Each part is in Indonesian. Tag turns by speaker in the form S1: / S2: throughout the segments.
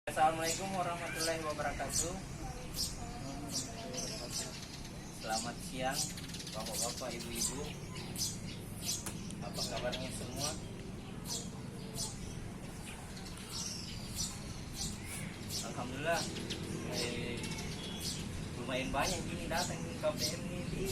S1: Assalamualaikum warahmatullahi wabarakatuh. Selamat siang bapak-bapak, ibu-ibu. Apa kabarnya semua? Alhamdulillah, lumayan banyak ini datang di KPM ini di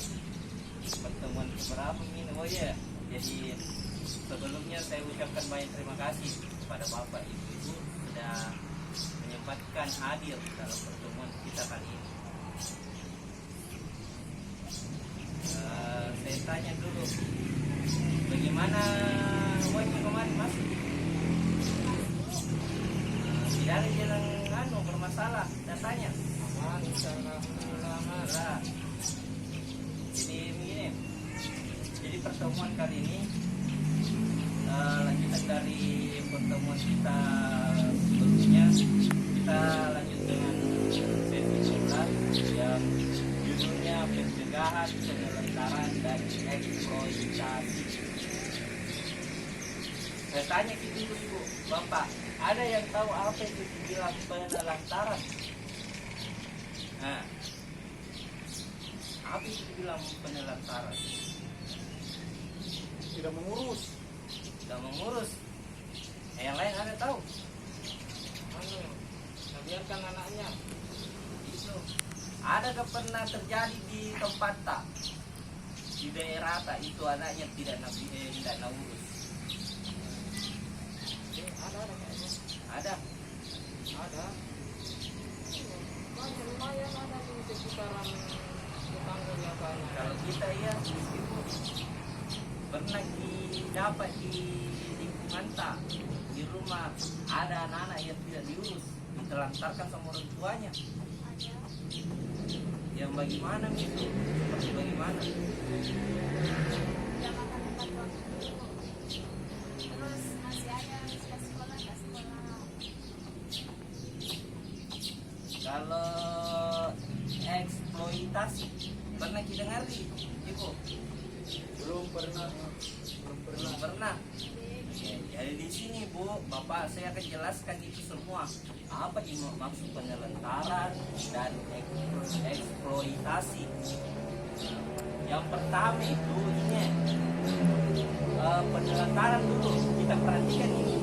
S1: pertemuan keberapa ini. Oh ya, jadi sebelumnya saya ucapkan banyak terima kasih kepada bapak ibu-ibu sudah menyempatkan hadir dalam pertemuan kita kali ini. Saya tanya dulu, bagaimana uangnya kemarin mas? Tidak ada yang bermasalah datanya.
S2: Aman, insyaallah aman.
S1: Jadi begini, jadi pertemuan kali ini lanjutan dari pertemuan kita sebelumnya. Kita lanjut dengan sesi 11 yang judulnya pencegahan, penelantaran dan eksploitasi. Saya tanya gitu dulu, Bapak, ada yang tahu apa itu dibilang penelantaran? Nah, apa itu dibilang penelantaran?
S2: Tidak mengurus.
S1: Tidak mengurus. Yang lain ada tahu?
S2: Biarkan anaknya.
S1: Itu adakah pernah terjadi di tempat tak, di daerah tak itu anaknya tidak urus?
S2: Ada kayaknya.
S1: Ada.
S2: Lumayan ada di sekitaran tetangganya sana.
S1: Kalau kita ya itu pernah didapat di lingkungan tak, di rumah ada anak-anak yang tidak diurus, ditelantarkan sama orang tuanya. Yang bagaimana gitu? Seperti bagaimana?
S3: Terus masih ada ke sekolah.
S1: Kalau eksploitasi pernah kita ngerti, ibu?
S2: Belum pernah.
S1: Belum pernah. Jadi di sini Bu, Bapak saya akan jelaskan itu semua. Apa maksud penelantaran dan eksploitasi. Yang pertama itu ini penelantaran dulu kita perhatikan ini.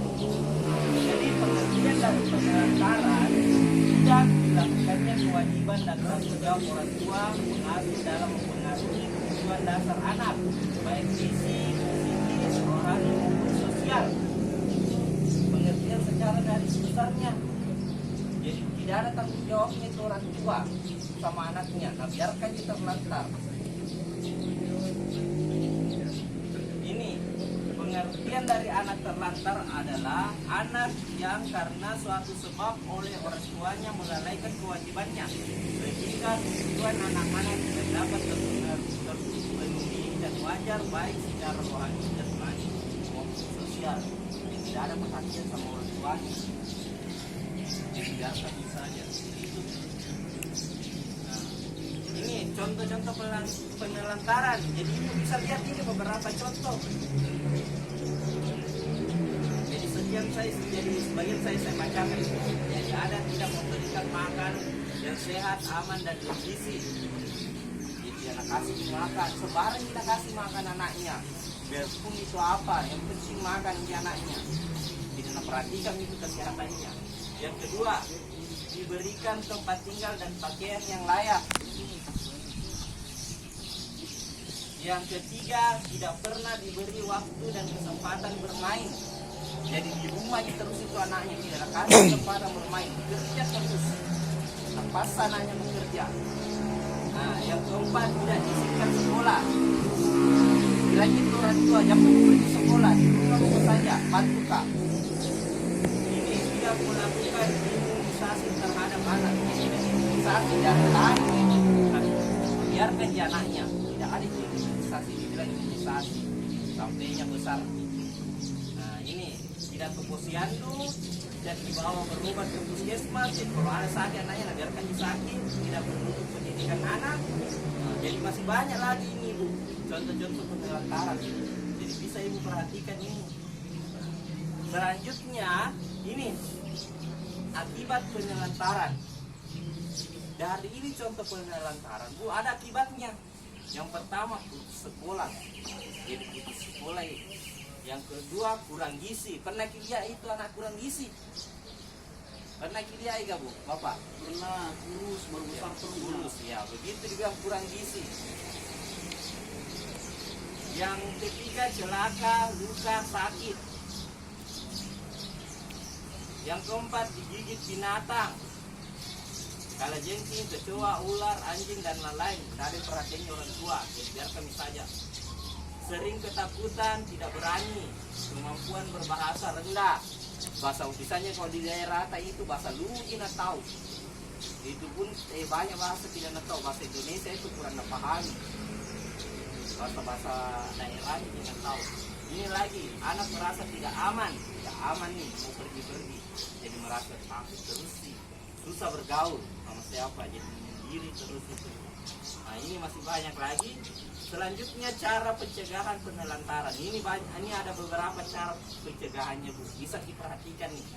S1: Jadi pengertian dari penelantaran tidak dilakukannya kewajiban dan tanggung jawab orang tua mengasuh dalam mempengaruhi kebutuhan dasar anak, baik fisik, psikis, rohani maupun sosial. Pengertian secara dari besarnya, jadi tidak ada tanggung jawabnya itu orang tua sama anaknya, nah biarkan dia terlantar. Ini pengertian dari anak terlantar adalah anak yang karena suatu sebab oleh orang tuanya melalaikan kewajibannya sehingga kebutuhan anak-anak tidak dapat terpenuhi dan wajar baik secara rohani, jasmani maupun sosial. Tidak ada perhatian sama orang tuanya, biarkan saja. Ini contoh-contoh penelantaran. Jadi ibu bisa lihat ini beberapa contoh. Jadi sebagian saya bacakan itu. Jadi ada tidak memberikan makan yang sehat, aman dan bergizi. Jadi anak kasih makan, sebarang kita kasih makan anaknya. Biarpun itu apa, yang penting makan di anaknya. Kita perhatikan itu kesehatannya. Yang kedua, diberikan tempat tinggal dan pakaian yang layak. Yang ketiga, tidak pernah diberi waktu dan kesempatan bermain. Jadi di rumah terus itu anaknya tidak kasih kesempatan bermain, bekerja terus, lepas anaknya bekerja. Nah, yang keempat, tidak diizinkan sekolah. Bila itu orang tua yang pergi sekolah, di rumah saja, bantu kak. Ini tidak melakukan imunisasi terhadap anak. Imunisasi jangan biarkan dia anaknya. Tidak ada imunisasi, dibilang imunisasi sampainya besar. Nah ini tidak ke posyandu, tidak dibawa berobat ke puskesmas. Jadi kalau ada sakit anaknya, nah biarkan dia sakit, tidak menuntut pendidikan anak. Nah, jadi masih banyak lagi ini Bu, contoh-contoh penelantaran. Jadi bisa ibu perhatikan ini. Selanjutnya ini akibat penelantaran. Dari ini contoh penelantaran, Bu, ada akibatnya. Yang pertama putus sekolah, jadi putus sekolah. Yang kedua kurang gizi. Pernah lihat itu anak kurang gizi? Pernah lihat enggak, Bu, Bapak?
S4: Pernah kurus baru besar perutnya.
S1: Kurus, ya, begitu dibilang kurang gizi. Yang ketiga celaka, luka, sakit. Yang keempat digigit binatang. Kalau jengking, kecoa, ular, anjing dan lain-lain, dari perhatiannya orang tua, jadi biarkan saja. Sering ketakutan, tidak berani, kemampuan berbahasa rendah. Bahasa misalnya kalau di daerah Atai itu bahasa Lugi nak tahu. Itu pun banyak bahasa tidak nak tahu. Bahasa Indonesia itu kurang nak pahami. Bahasa daerahnya tidak tahu. Ini lagi, anak merasa tidak aman nih mau pergi-pergi. Jadi merasa takut terus sih. Susah bergaul sama siapa, jadi menyendiri terus itu. Nah ini masih banyak lagi. Selanjutnya cara pencegahan penelantaran. Ini ada beberapa cara pencegahannya, Bu. Bisa diperhatikan nih.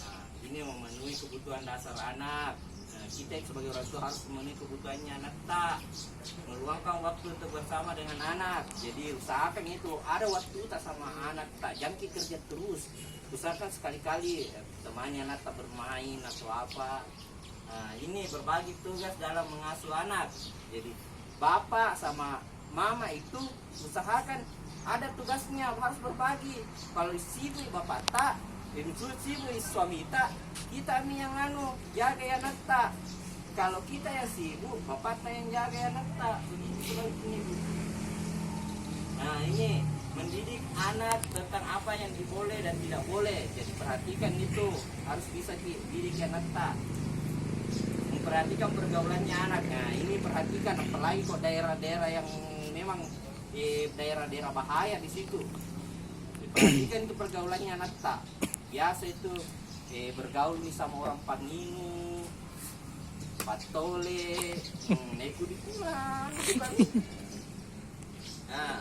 S1: Nah, ini memenuhi kebutuhan dasar anak. Nah, kita sebagai orang tua harus memenuhi kebutuhannya anak tak. Meluangkan waktu untuk bersama dengan anak. Jadi usahakan itu ada waktu tak sama anak tak. Jangan kerja terus. Usahakan sekali-kali temani anak tak bermain atau apa. Nah, ini berbagi tugas dalam mengasuh anak. Jadi bapak sama mama itu usahakan ada tugasnya harus berbagi. Kalau sibuk bapak tak, sibuk suami tak, kita yang jaga anak tak. Kalau kita yang sibuk, bapak tak yang jaga anak tak. Begitu ini. Nah ini mendidik anak tentang apa yang diboleh dan tidak boleh. Jadi perhatikan itu, harus bisa dididik anak tak. Memperhatikan pergaulannya anak. Nah ini perhatikan, apalagi kok daerah-daerah yang memang daerah-daerah bahaya di situ. Perhatikan itu pergaulannya anak tak. Biasa itu bergaul nih sama orang Paninu, Patole, Neku di pulang. Nah,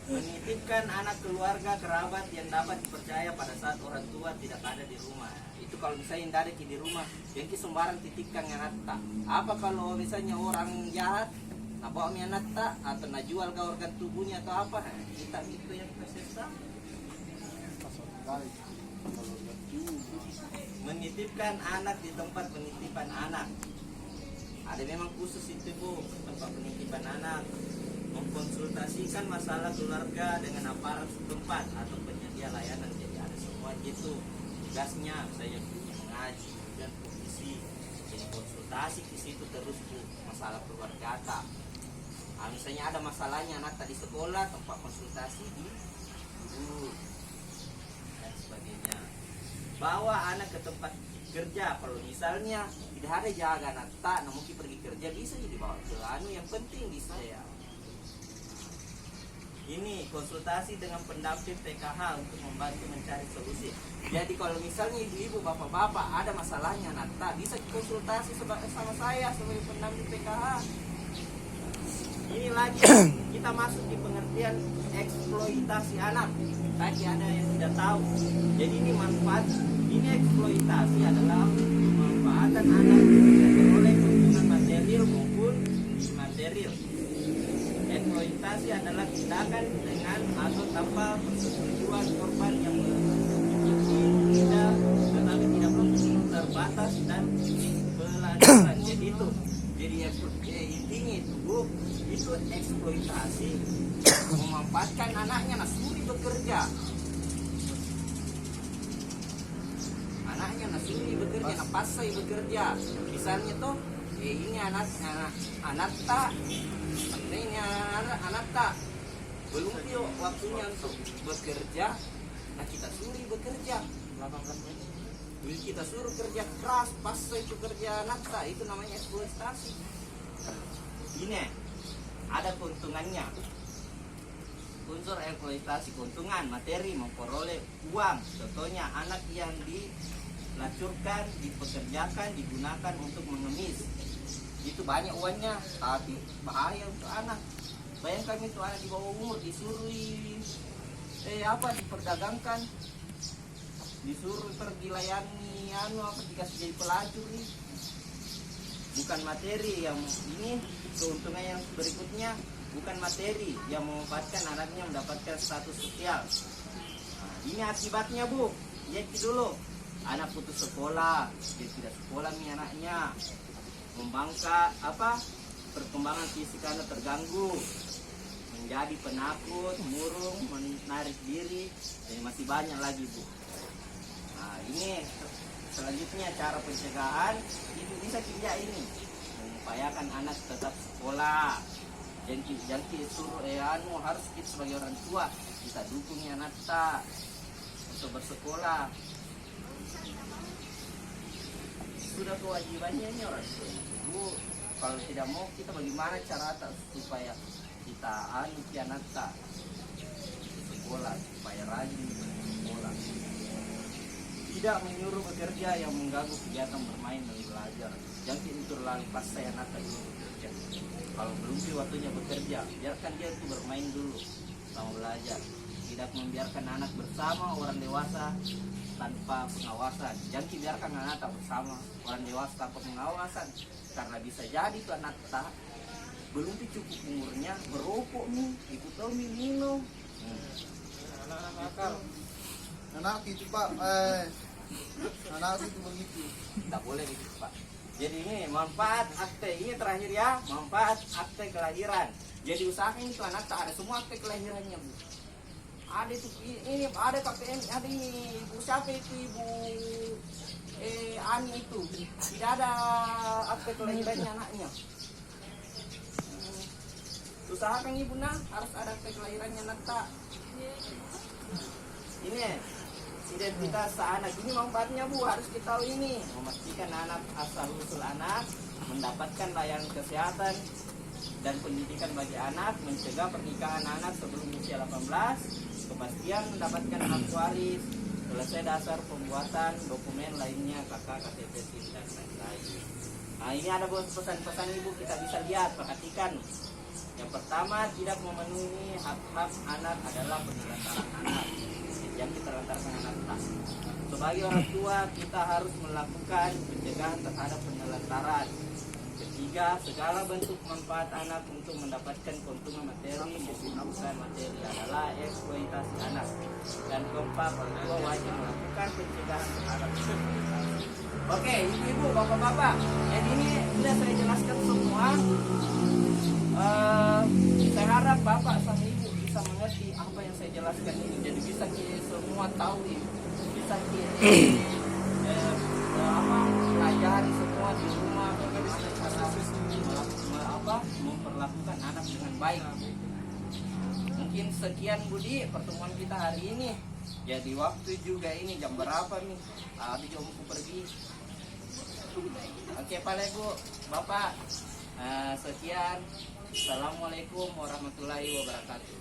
S1: menitipkan anak keluarga kerabat yang dapat dipercaya pada saat orang tua tidak ada di rumah. Itu kalau misalnya tidak ada di rumah, yang sembarang titipkan anak tak. Apa kalau misalnya orang jahat, nak bawa anak tak atau nak jual ke organ tubuhnya atau apa? Kita itu yang tersisa. Menitipkan anak di tempat penitipan anak. Ada memang khusus itu, Bu, tempat penitipan anak. Mengkonsultasikan masalah keluarga dengan aparat setempat atau penyedia layanan. Jadi ada semua gitu tugasnya. Saya punya mengaji dan posisi, jadi konsultasi di situ terus, Bu, masalah keluarga tak. Nah, misalnya ada masalahnya anak tadi sekolah, tempat konsultasi di guru dan sebagainya. Bawa anak ke tempat kerja. Kalau misalnya tidak ada jaga anak tak, nah mungkin pergi kerja bisa jadi bawa ke yang penting bisa ya. Ini konsultasi dengan pendamping PKH untuk membantu mencari solusi. Jadi kalau misalnya ibu-ibu, bapak-bapak ada masalahnya anak, bisa konsultasi sama saya sebagai pendamping PKH. Ini lagi kita masuk di pengertian eksploitasi anak. Tadi ada yang tidak tahu. Jadi ini manfaat. Ini eksploitasi adalah pemanfaatan anak oleh keuntungan material maupun imaterial. Eksploitasi adalah tindakan dengan atau tanpa persetujuan korban yang memiliki tetapi tidak terbatas dan pelanggaran. Jadi itu, jadi intinya itu, Bu, itu eksploitasi, memanfaatkan anaknya, nasuri bekerja. Anaknya nasuri bekerja, napasai bekerja. Misalnya tuh, ini anak tak. Ini anak tak belum waktunya untuk bekerja, nah kita suruh bekerja. Kita suruh kerja keras, pas itu kerja anak tak, itu namanya eksploitasi. Ini ada keuntungannya. Unsur eksploitasi, keuntungan materi, memperoleh uang. Contohnya anak yang dilacurkan, dipekerjakan, digunakan untuk mengemis. Itu banyak uangnya, tapi bahaya untuk anak. Bayangkan itu anak di bawah umur disuruh diperdagangkan, disuruh pergi layani dikasih jadi pelacur nih. Bukan materi yang ini, keuntungan yang berikutnya bukan materi yang memanfaatkan anaknya mendapatkan status sosial. Nah, ini akibatnya Bu, lihat dulu, anak putus sekolah, dia tidak sekolah nih anaknya, membangkang perkembangan fisik anak terganggu, menjadi penakut, murung, menarik diri, dan masih banyak lagi Bu. Nah ini selanjutnya cara pencegahan itu bisa kerja ini, mengupayakan anak tetap sekolah. Jangan suruh harus kita sebagai orang tua kita dukungnya anak kita untuk bersekolah. Sudah kewajibannya ini orang tua. Bu, kalau tidak mau kita bagaimana cara supaya kita anak kita sekolah supaya rajin sekolah. Tidak menyuruh bekerja yang mengganggu kegiatan bermain dan belajar. Jangan itu terlalu pas saya anak itu bekerja. Kalau belum waktunya bekerja, biarkan dia itu bermain dulu sama belajar. Tidak membiarkan anak bersama orang dewasa tanpa pengawasan. Jangan biarkan anak bersama orang dewasa tanpa pengawasan, karena bisa jadi tuh anak tak belum cukup umurnya merokok nih, ikut minum.
S2: Anak-anak nakal.
S4: Anak itu Pak, anak itu begitu.
S1: Tidak boleh gitu Pak. Jadi ini manfaat akte ini terakhir ya, manfaat akte kelahiran. Jadi usahakan itu anak tak ada semua akte kelahirannya Bu. Ada itu ini ada KPM, ada ini ibu siapa itu ibu Ani itu tidak ada akte kelahirannya anaknya. Usahakan ibu harus ada akte kelahirannya anak tak. Ini identitas anak ini manfaatnya Bu, harus kita tahu ini. Memastikan anak asal usul anak, mendapatkan layanan kesehatan dan pendidikan bagi anak, mencegah pernikahan anak sebelum usia 18, kepastian mendapatkan hak waris, selesai dasar pembuatan dokumen lainnya, KK, KTP, SIM dan lain-lain. Nah ini ada pesan-pesan Ibu, kita bisa lihat, perhatikan. Yang pertama, tidak memenuhi hak-hak anak adalah penelantaran anak. Yang kita lantarkan anak kita. Sebagai orang tua, kita harus melakukan pencegahan terhadap penelantaran. Ketiga, segala bentuk manfaat anak untuk mendapatkan keuntungan materi maupun bukan materi adalah eksploitasi anak. Dan keempat, orang tua wajib melakukan pencegahan terhadap eksploitasi. Oke, ibu-ibu, bapak-bapak, jadi ini sudah saya jelaskan semua. Saya harap bapak sama ibu bisa mengerti apa yang saya jelaskan ini. Jadi bisa kita semua tahu ini, bisa kita pelajari semua di rumah bagaimana cara memperlakukan anak dengan baik. Mungkin sekian Budi pertemuan kita hari ini. Jadi waktu juga ini jam berapa nih? Ada jomku pergi. Oke Pak Ibu, Bapak, sekian. Assalamualaikum warahmatullahi wabarakatuh.